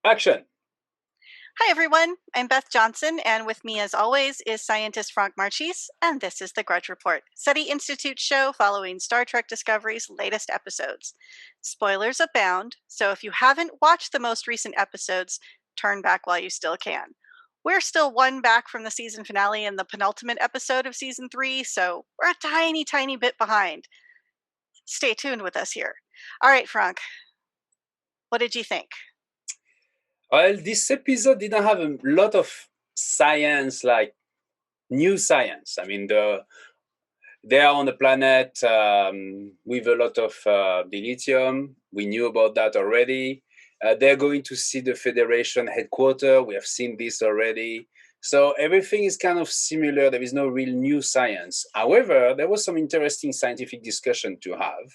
Action! Hi, everyone. I'm Beth Johnson, and with me, as always, is scientist Franck Marchis, and this is the Grudge Report, SETI Institute show following Star Trek Discovery's latest episodes. Spoilers abound, so if you haven't watched the most recent episodes, turn back while you still can. We're still one back from the season finale and the penultimate episode of season 3, so we're a tiny, tiny bit behind. Stay tuned with us here. All right, Franck, what did you think? Well, this episode didn't have a lot of science, like new science. I mean, they are on a planet with a lot of dilithium. We knew about that already. They're going to see the Federation headquarters. We have seen this already. So everything is kind of similar. There is no real new science. However, there was some interesting scientific discussion to have.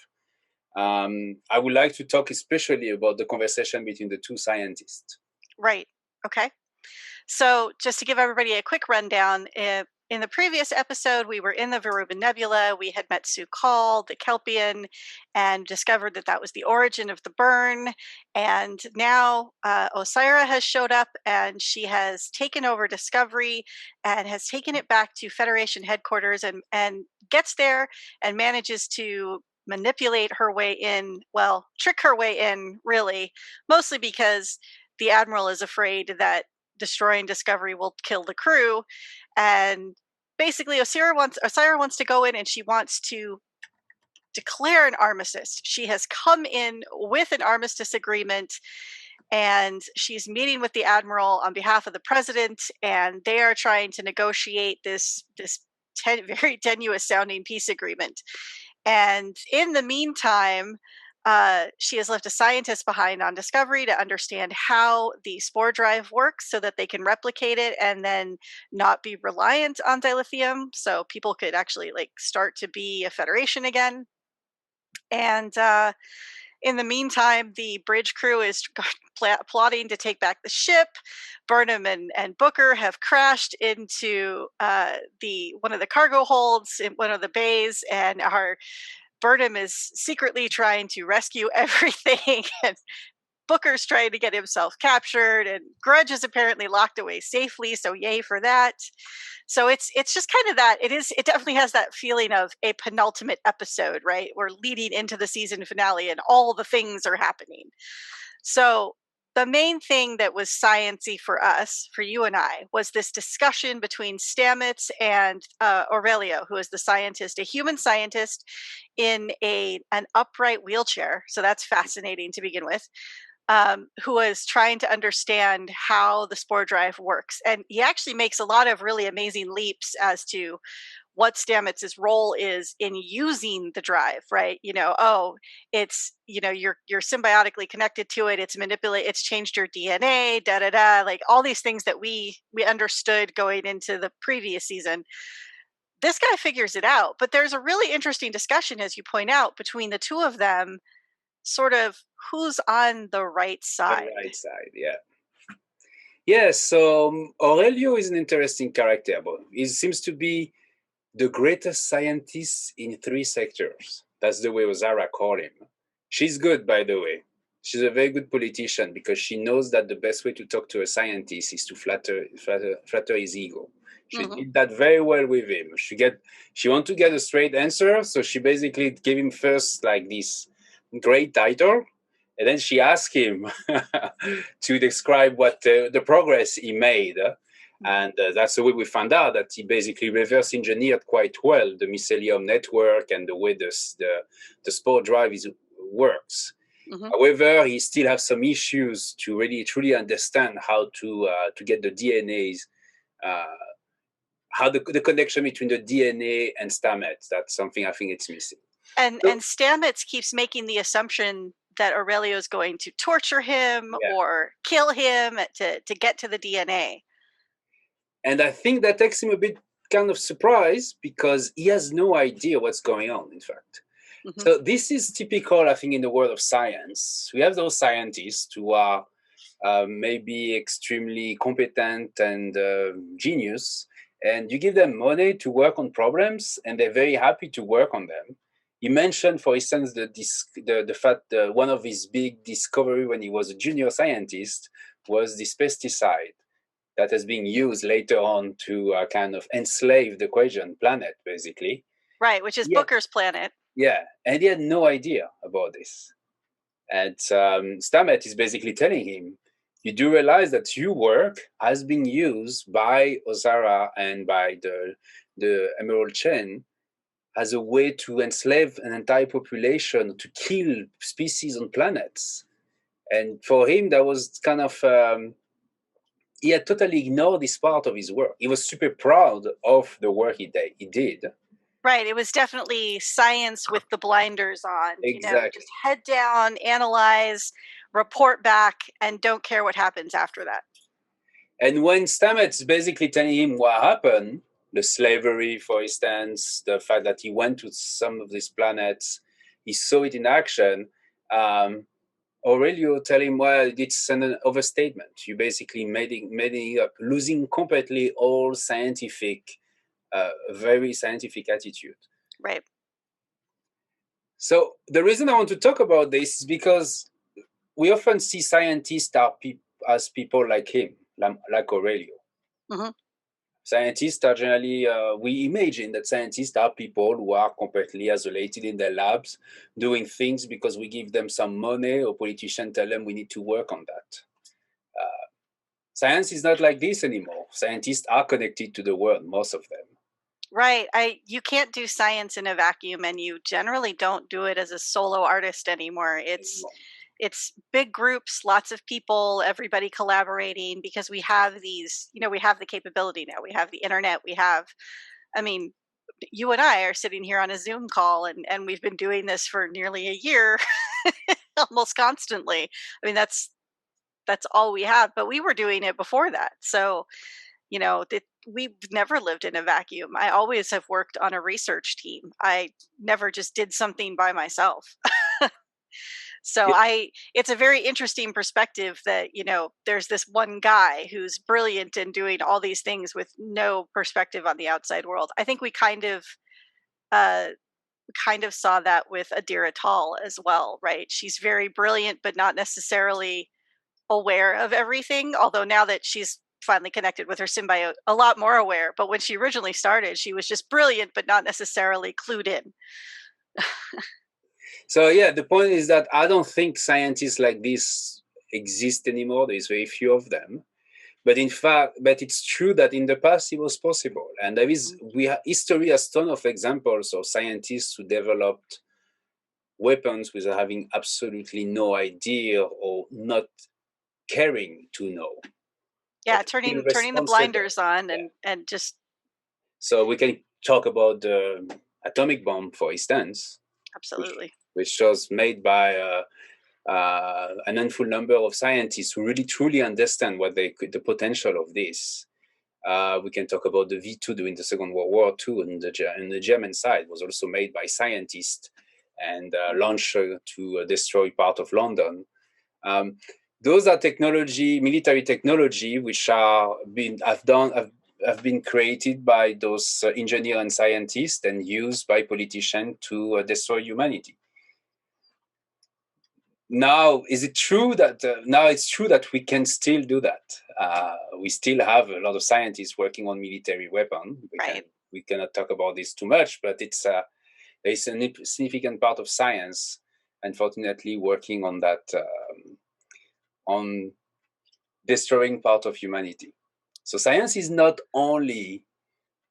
I would like to talk especially about the conversation between the two scientists. Right. Okay. So, just to give everybody a quick rundown, in the previous episode, we were in the Verubin Nebula. We had met Su'Kal, the Kelpian, and discovered that that was the origin of the burn. And now Osira has showed up, and she has taken over Discovery and has taken it back to Federation headquarters and gets there and manages to manipulate her way in, well, trick her way in, really, mostly because the Admiral is afraid that destroying Discovery will kill the crew. And basically, Osira wants to go in and she wants to declare an armistice. She has come in with an armistice agreement and she's meeting with the Admiral on behalf of the President, and they are trying to negotiate this very tenuous sounding peace agreement. And in the meantime, she has left a scientist behind on Discovery to understand how the spore drive works so that they can replicate it and then not be reliant on dilithium, so people could actually start to be a federation again. And in the meantime, the bridge crew is plotting to take back the ship. Burnham and Booker have crashed into one of the cargo holds in one of the bays, and Burnham is secretly trying to rescue everything, and Booker's trying to get himself captured, and Grudge is apparently locked away safely, so yay for that. So it's just kind of that. It definitely has that feeling of a penultimate episode, right? We're leading into the season finale and all the things are happening. So the main thing that was science-y for us, for you and I, was this discussion between Stamets and Aurelio, who is the scientist, a human scientist in an upright wheelchair. So that's fascinating to begin with. Who is trying to understand how the spore drive works. And he actually makes a lot of really amazing leaps as to what Stamets' role is in using the drive, right? It's, you're symbiotically connected to it. It's changed your DNA, like all these things that we understood going into the previous season. This guy figures it out, but there's a really interesting discussion, as you point out, between the two of them, sort of who's on the right side. The right side, yeah. Yes, so Aurelio is an interesting character, but he seems to be the greatest scientist in 3 sectors. That's the way Osira called him. She's good, by the way. She's a very good politician because she knows that the best way to talk to a scientist is to flatter his ego. She did that very well with him. She wanted to get a straight answer, so she basically gave him first like this great title, and then she asked him to describe what the progress he made. And that's the way we found out that he basically reverse engineered quite well the mycelium network and the way the spore drive works. However, he still has some issues to really truly understand how to get the DNAs, how the connection between the DNA and Stamets. That's something I think it's missing. And Stamets keeps making the assumption that Aurelio is going to torture him or kill him to get to the DNA. And I think that takes him a bit kind of surprised because he has no idea what's going on, in fact. So this is typical, I think, in the world of science. We have those scientists who are maybe extremely competent and genius, and you give them money to work on problems, and they're very happy to work on them. He mentioned, for instance, the fact that one of his big discovery when he was a junior scientist was this pesticide that has been used later on to kind of enslave the Quasian planet, basically. Right, which is Booker's planet. Yeah, and he had no idea about this. And Stamets is basically telling him, you do realize that your work has been used by Ozara and by the Emerald Chain as a way to enslave an entire population, to kill species on planets. And for him, that was kind of, he had totally ignored this part of his work. He was super proud of the work he did. Right. It was definitely science with the blinders on. Exactly. Just head down, analyze, report back, and don't care what happens after that. And when Stamets basically telling him what happened, the slavery, for instance, the fact that he went to some of these planets, he saw it in action, Aurelio tell him, well, it's an overstatement. You basically made it up, losing completely all scientific, very scientific attitude. Right. So the reason I want to talk about this is because we often see scientists as people like him, like Aurelio. Mm-hmm. Scientists are generally, we imagine that scientists are people who are completely isolated in their labs, doing things because we give them some money or politicians tell them we need to work on that. Science is not like this anymore. Scientists are connected to the world, most of them. Right. You can't do science in a vacuum, and you generally don't do it as a solo artist anymore. It's big groups, lots of people, everybody collaborating, because we have these, we have the capability now. We have the internet. I mean, you and I are sitting here on a Zoom call, and we've been doing this for nearly a year, almost constantly. I mean, that's all we have, but we were doing it before that. So, we've never lived in a vacuum. I always have worked on a research team. I never just did something by myself. So it's a very interesting perspective that, there's this one guy who's brilliant in doing all these things with no perspective on the outside world. I think we kind of saw that with Adira Tal as well, right? She's very brilliant, but not necessarily aware of everything. Although now that she's finally connected with her symbiote, a lot more aware. But when she originally started, she was just brilliant, but not necessarily clued in. So yeah, the point is that I don't think scientists like this exist anymore. There's very few of them. But in fact, it's true that in the past it was possible. And there is, history has ton of examples of scientists who developed weapons without having absolutely no idea or not caring to know. Yeah, turning the blinders on and just. So we can talk about the atomic bomb, for instance. Absolutely. Which was made by an handful number of scientists who really truly understand the potential of this. We can talk about the V2 during the Second World War II, and the German side was also made by scientists and launched to destroy part of London. Those are military technology, which have been created by those engineers and scientists and used by politicians to destroy humanity. Now, is it true that it's true that we can still do that? We still have a lot of scientists working on military weapons. We cannot talk about this too much, but it's there's a significant part of science, unfortunately, working on that, on destroying part of humanity. So science is not only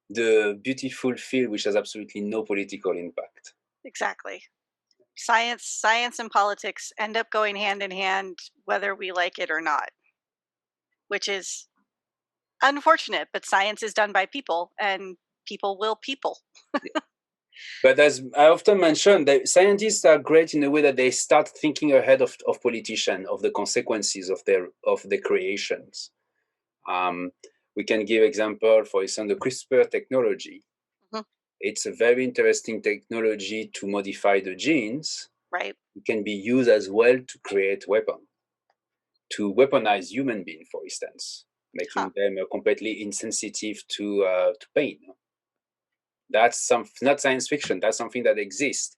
the beautiful field which has absolutely no political impact. Exactly. Science and politics end up going hand in hand, whether we like it or not, which is unfortunate, but science is done by people, and people will people. But as I often mention, scientists are great in a way that they start thinking ahead of politicians, of the consequences of their creations. We can give example, for instance, the CRISPR technology. Mm-hmm. It's a very interesting technology to modify the genes. Right. It can be used as well to create weapons, to weaponize human beings, for instance, making them completely insensitive to pain. That's not science fiction. That's something that exists.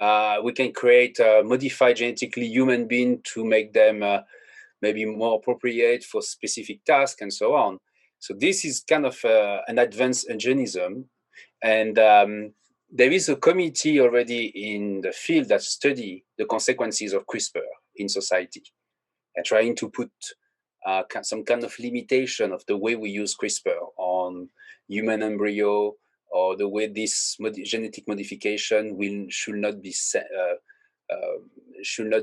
We can create modified genetically human being to make them maybe more appropriate for specific tasks and so on. So this is kind of an advanced eugenicism. And there is a committee already in the field that study the consequences of CRISPR in society and trying to put some kind of limitation of the way we use CRISPR on human embryo, or the way this genetic modification should not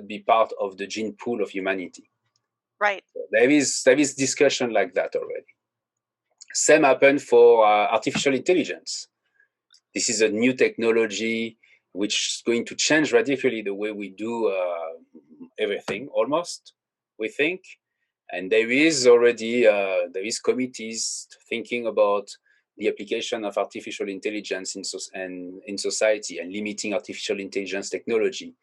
be part of the gene pool of humanity. Right. So there is discussion like that already. Same happened for artificial intelligence. This is a new technology which is going to change radically the way we do everything, almost, we think. And there is already committees thinking about the application of artificial intelligence in society and limiting artificial intelligence technology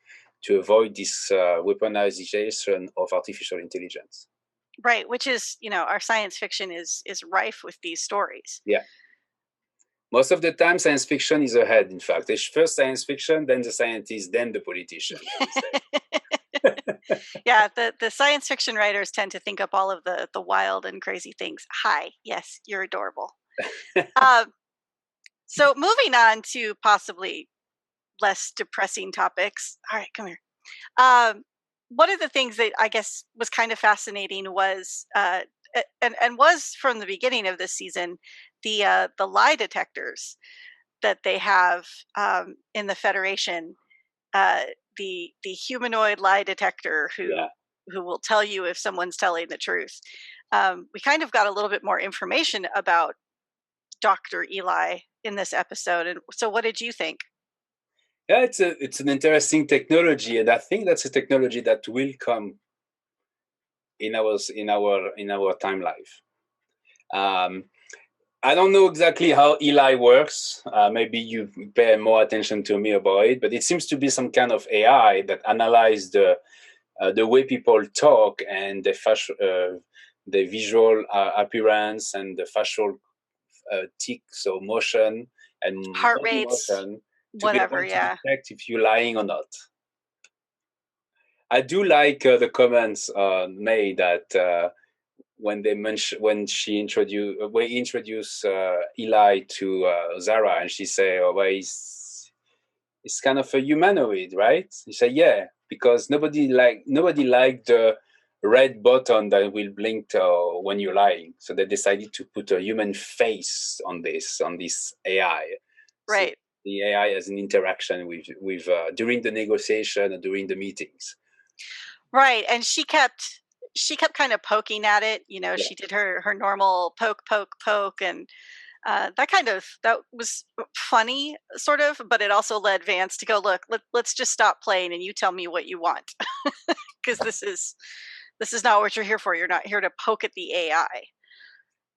to avoid this weaponization of artificial intelligence. Right, which is, our science fiction is rife with these stories. Yeah. Most of the time, science fiction is ahead, in fact. It's first science fiction, then the scientist, then the politician. Yeah, the science fiction writers tend to think up all of the wild and crazy things. Hi, yes, you're adorable. So moving on to possibly less depressing topics. All right, come here. One of the things that I guess was kind of fascinating was, and was from the beginning of this season, the lie detectors that they have in the Federation. The humanoid lie detector who will tell you if someone's telling the truth. We kind of got a little bit more information about Dr. Eli in this episode. And so what did you think? Yeah, it's an interesting technology, and I think that's a technology that will come in our time life. I don't know exactly how Eli works. Maybe you pay more attention to me about it, but it seems to be some kind of AI that analyzes the way people talk and the visual appearance and the facial tics or motion and heart body rates, motion to whatever. be able to detect if you're lying or not. I do like the comments made that. When we introduce Eli to Zara, and she say, "Oh, well, he's kind of a humanoid, right?" He say, "Yeah, because nobody liked the red button that will blink when you're lying, so they decided to put a human face on this AI." Right. So the AI has an interaction with during the negotiation and during the meetings. Right, and she kept kind of poking at it. She did her normal poke, and that was funny, sort of. But it also led Vance to go, look, let's just stop playing, and you tell me what you want, because this is not what you're here for. You're not here to poke at the AI.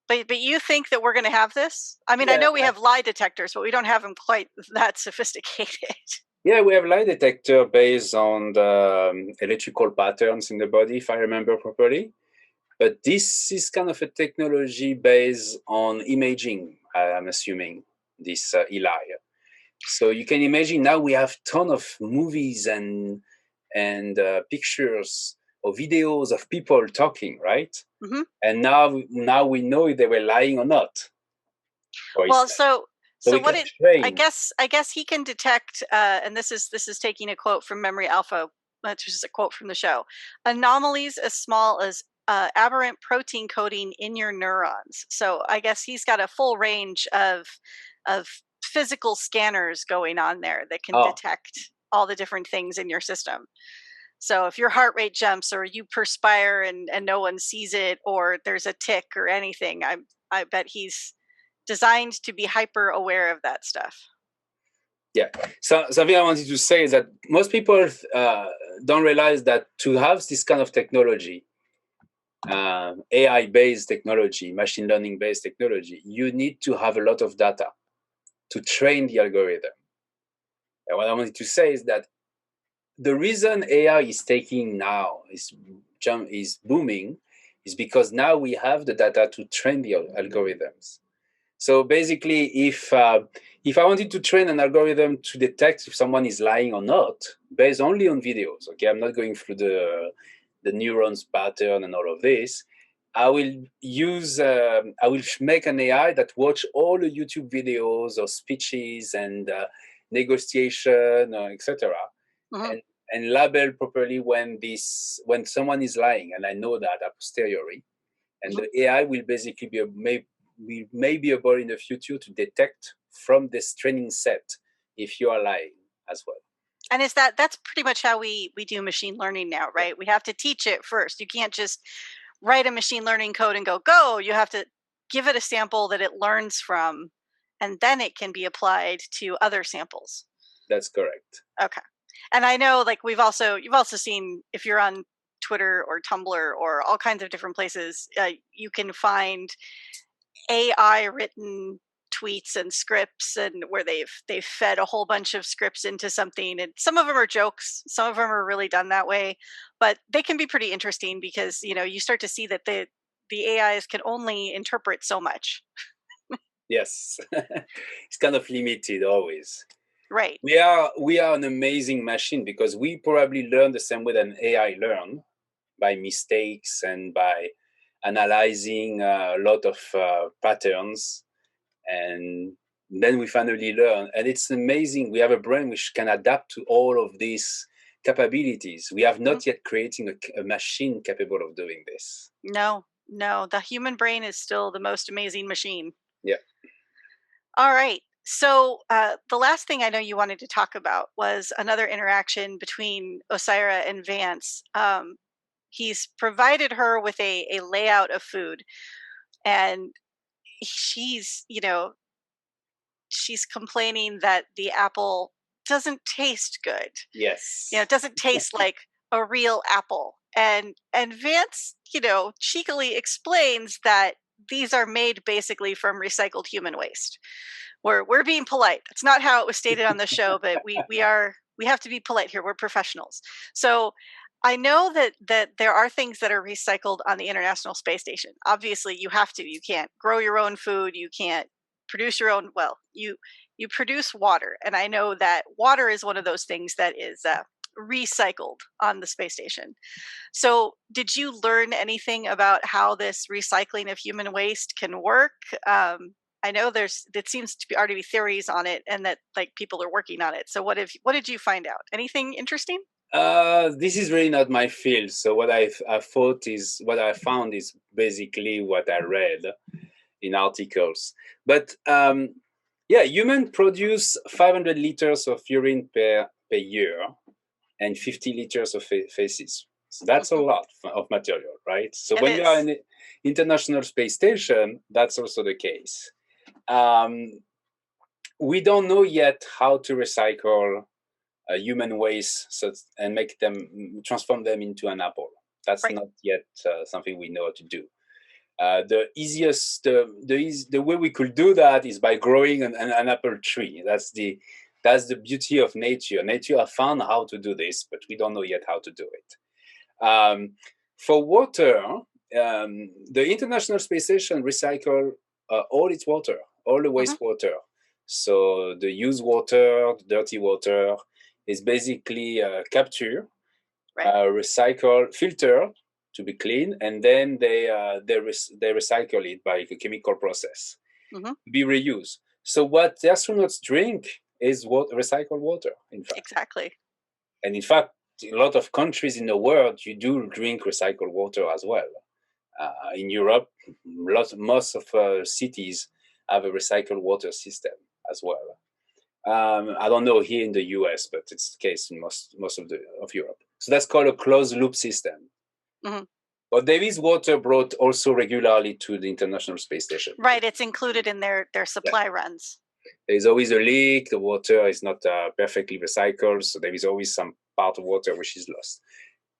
But you think that we're going to have this? I mean, I know we have lie detectors, but we don't have them quite that sophisticated. Yeah, we have lie detector based on the electrical patterns in the body, if I remember properly. But this is kind of a technology based on imaging, I'm assuming, this Eli. So you can imagine now we have ton of movies and pictures or videos of people talking, right? Mm-hmm. And now we know if they were lying or not. Well, so what it train. I guess he can detect, and this is taking a quote from Memory Alpha, which is a quote from the show, anomalies as small as aberrant protein coding in your neurons. So I guess he's got a full range of physical scanners going on there that can detect all the different things in your system. So if your heart rate jumps, or you perspire and no one sees it, or there's a tick or anything, I bet he's designed to be hyper aware of that stuff. Yeah. So something I wanted to say is that most people don't realize that to have this kind of technology, AI-based technology, machine learning-based technology, you need to have a lot of data to train the algorithm. And what I wanted to say is that the reason AI is taking now is booming is because now we have the data to train the algorithms. So basically, if I wanted to train an algorithm to detect if someone is lying or not, based only on videos, okay, I'm not going through the neurons pattern and all of this. I will make an AI that watch all the YouTube videos or speeches and negotiation, etc., Mhm. and label properly when someone is lying, and I know that a posteriori, and Mhm. the AI will basically we may be able in the future to detect from this training set if you are lying as well. And that's pretty much how we do machine learning now, Yeah, right? We have to teach it first. You can't just write a machine learning code and go. You have to give it a sample that it learns from, and then it can be applied to other samples. that's correct. Okay. And I know, like, you've also seen, if you're on Twitter or Tumblr or all kinds of different places, you can find AI written tweets and scripts, and where they've fed a whole bunch of scripts into something, and some of them are jokes, some of them are really done that way, but they can be pretty interesting because you start to see that the AIs can only interpret so much. Yes, it's kind of limited always. Right. We are an amazing machine because we probably learn the same way that an AI learn, by mistakes and by analyzing a lot of patterns, and then we finally learn. And it's amazing. We have a brain which can adapt to all of these capabilities. We have Mhm. not yet creating a machine capable of doing this. No, the human brain is still the most amazing machine. Yeah. All right. So the last thing I know you wanted to talk about was another interaction between Osira and Vance. He's provided her with a layout of food, and she's complaining that the apple doesn't taste good. Yes. It doesn't taste like a real apple. And Vance, cheekily explains that these are made basically from recycled human waste. We're being polite. That's not how it was stated on the show, but we have to be polite here. We're professionals. So I know that there are things that are recycled on the International Space Station. Obviously, you have to. You can't grow your own food. You can't produce your own. Well, you produce water, and I know that water is one of those things that is recycled on the space station. So, did you learn anything about how this recycling of human waste can work? I know it seems to be already be theories on it, and that like people are working on it. So, what did you find out? Anything interesting? This is really not my field. So what I found is basically what I read in articles. But yeah, humans produce 500 liters of urine per year and 50 liters of feces. So that's a Mhm. lot of material, right? So It when you are is. in the International Space Station, that's also the case. We don't know yet how to recycle human waste and make them transform them into an apple. That's Right. not yet something we know how to do. The way we could do that is by growing an apple tree. That's the beauty of nature. Nature has found how to do this, but we don't know yet how to do it. For water, the International Space Station recycle all its water, all the Hmm. wastewater. So the used water, the dirty water, is basically captured, Right. recycle, filter to be clean, and then they recycle it by a chemical process Hmm. to be reused. So what the astronauts drink is recycled water, in fact. Exactly. And in fact, a lot of countries in the world, you do drink recycled water as well. In Europe, most of cities have a recycled water system as well. I don't know here in the US, but it's the case in most of Europe. So that's called a closed loop system. Hmm. But there is water brought also regularly to the International Space Station. Right. It's included in their Yeah. supply runs. There's always a leak. The water is not perfectly recycled, so there is always some part of water which is lost.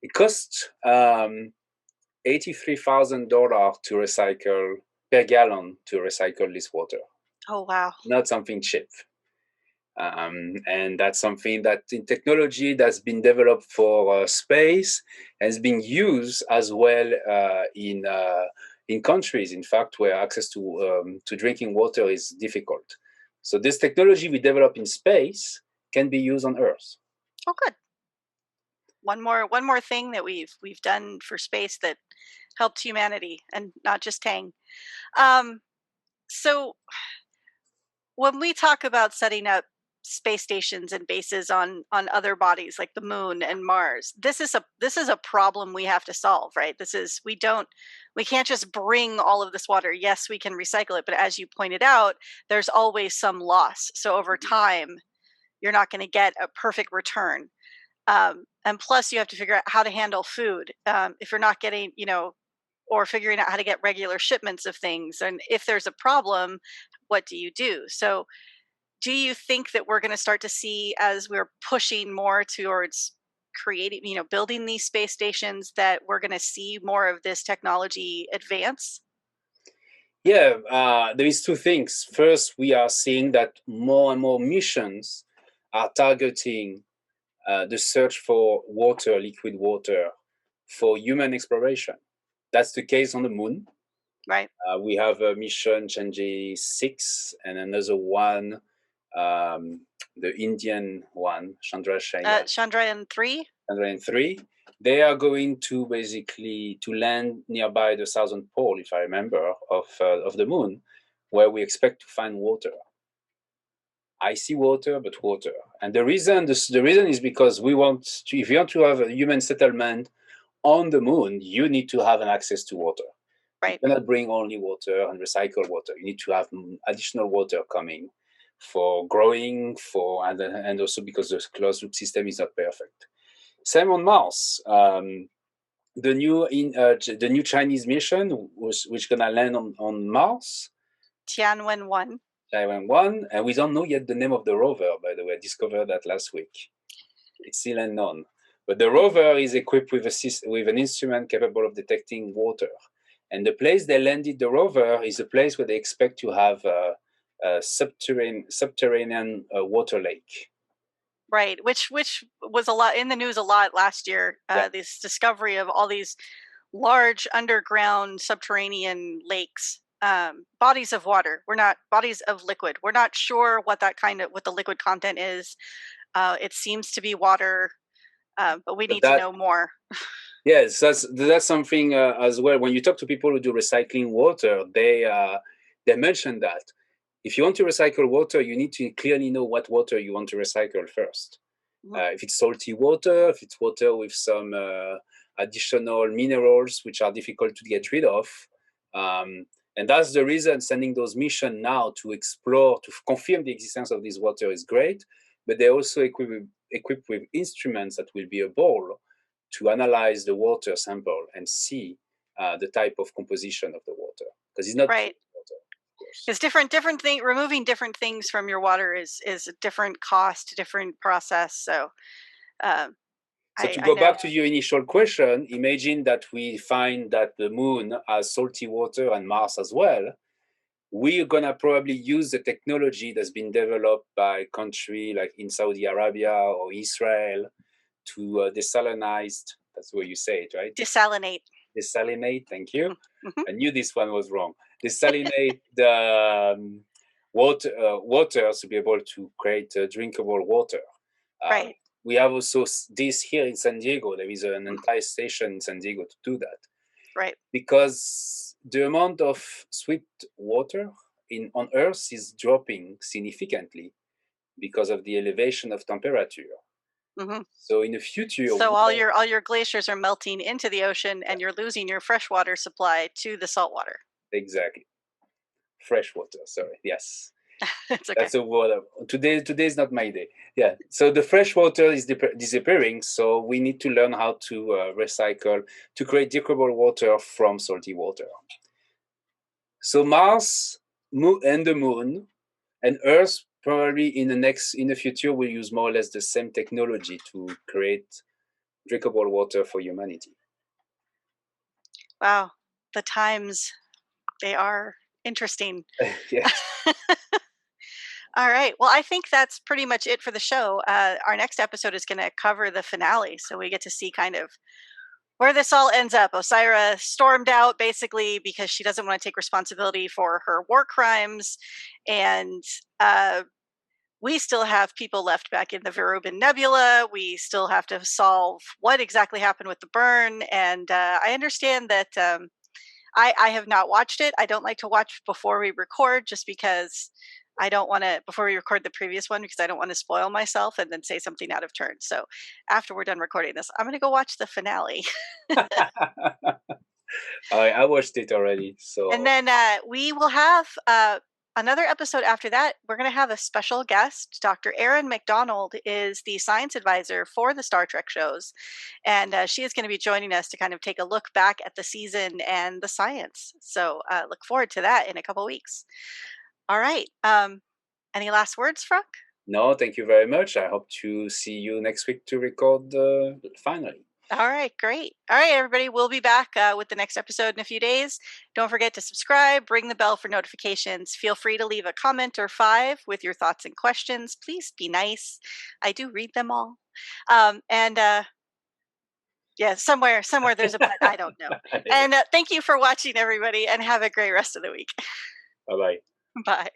It costs $83,000 to recycle per gallon to recycle this water. Oh wow. Not something cheap. And that's something that in technology that's been developed for space has been used as well in countries, in fact, where access to drinking water is difficult. So this technology we develop in space can be used on Earth. Oh, good. One more thing that we've done for space that helped humanity and not just Tang. So when we talk about setting up space stations and bases on other bodies like the moon and Mars, this is a problem we have to solve, right? We can't just bring all of this water. Yes, we can recycle it, but as you pointed out, there's always some loss. So over time, you're not going to get a perfect return. And plus, you have to figure out how to handle food if you're not getting, or figuring out how to get regular shipments of things. And if there's a problem, what do you do? So, do you think that we're going to start to see, as we're pushing more towards creating, building these space stations, that we're going to see more of this technology advance? Yeah, there is two things. First, we are seeing that more and more missions are targeting the search for water, liquid water, for human exploration. That's the case on the moon. Right. We have a mission Changi 6 and another one, the Indian one, Chandrayaan 3. Chandrayaan 3. They are going to basically to land nearby the southern pole, if I remember, of the moon, where we expect to find water. Icy water, but water. And the reason is because if you want to have a human settlement on the moon, you need to have an access to water. Right. You cannot bring only water and recycle water. You need to have additional water coming for growing, and also because the closed loop system is not perfect. Same on Mars. The new Chinese mission which gonna land on Mars. Tianwen-1. Tianwen-1, and we don't know yet the name of the rover. By the way, I discovered that last week. It's still unknown. But the rover is equipped with an instrument capable of detecting water. And the place they landed the rover is a place where they expect to have a subterranean water lake. Right, which was a lot in the news a lot last year. Yeah. This discovery of all these large underground subterranean lakes, bodies of water. We're not bodies of liquid. We're not sure what the liquid content is. It seems to be water, but we need to know more. Yes, that's something as well. When you talk to people who do recycling water, they mention that if you want to recycle water, you need to clearly know what water you want to recycle first. Mm-hmm. If it's salty water, if it's water with some additional minerals which are difficult to get rid of, and that's the reason sending those missions now to explore, to confirm the existence of this water is great. But they're also equipped with instruments that will be able to analyze the water sample and see the type of composition of the water, because it's not right. Water, it's different thing. Removing different things from your water is a different cost, different process. So, to go back to your initial question, imagine that we find that the moon has salty water and Mars as well. We're gonna probably use the technology that's been developed by a country like in Saudi Arabia or Israel to desalinize. That's the way you say it, right? Desalinate. Desalinate. Thank you. Mm-hmm. I knew this one was wrong. Desalinate the water to be able to create drinkable water. Right. We have also this here in San Diego. There is an entire station in San Diego to do that. Right. Because the amount of sweet water on Earth is dropping significantly because of the elevation of temperature. Mm-hmm. So in the future, all your glaciers are melting into the ocean, and you're losing your freshwater supply to the saltwater. Exactly, freshwater. Sorry, yes, it's okay. That's a word. Today is not my day. Yeah, so the freshwater is disappearing. So we need to learn how to recycle to create drinkable water from salty water. So Mars and the Moon and Earth probably in the future will use more or less the same technology to create drinkable water for humanity. Wow, the times, they are interesting. Yes. All right. Well, I think that's pretty much it for the show. Our next episode is going to cover the finale, so we get to see kind of where this all ends up. Osira stormed out basically because she doesn't want to take responsibility for her war crimes, and we still have people left back in the Verubin Nebula. We still have to solve what exactly happened with the burn, and I understand that I have not watched it. I don't like to watch before we record, just because I don't want to, before we record the previous one, because I don't want to spoil myself and then say something out of turn. So after we're done recording this, I'm going to go watch the finale. I watched it already. So And then we will have another episode after that. We're going to have a special guest. Dr. Erin McDonald is the science advisor for the Star Trek shows. And she is going to be joining us to kind of take a look back at the season and the science. So look forward to that in a couple weeks. All right. Any last words, Franck? no, thank you very much. I hope to see you next week to record the finale. All right, great. All right, everybody, we'll be back with the next episode in a few days. Don't forget to subscribe, ring the bell for notifications. Feel free to leave a comment or 5 with your thoughts and questions. Please be nice. I do read them all. Yeah, somewhere there's a but. I don't know. And thank you for watching, everybody, and have a great rest of the week. Bye-bye. Bye.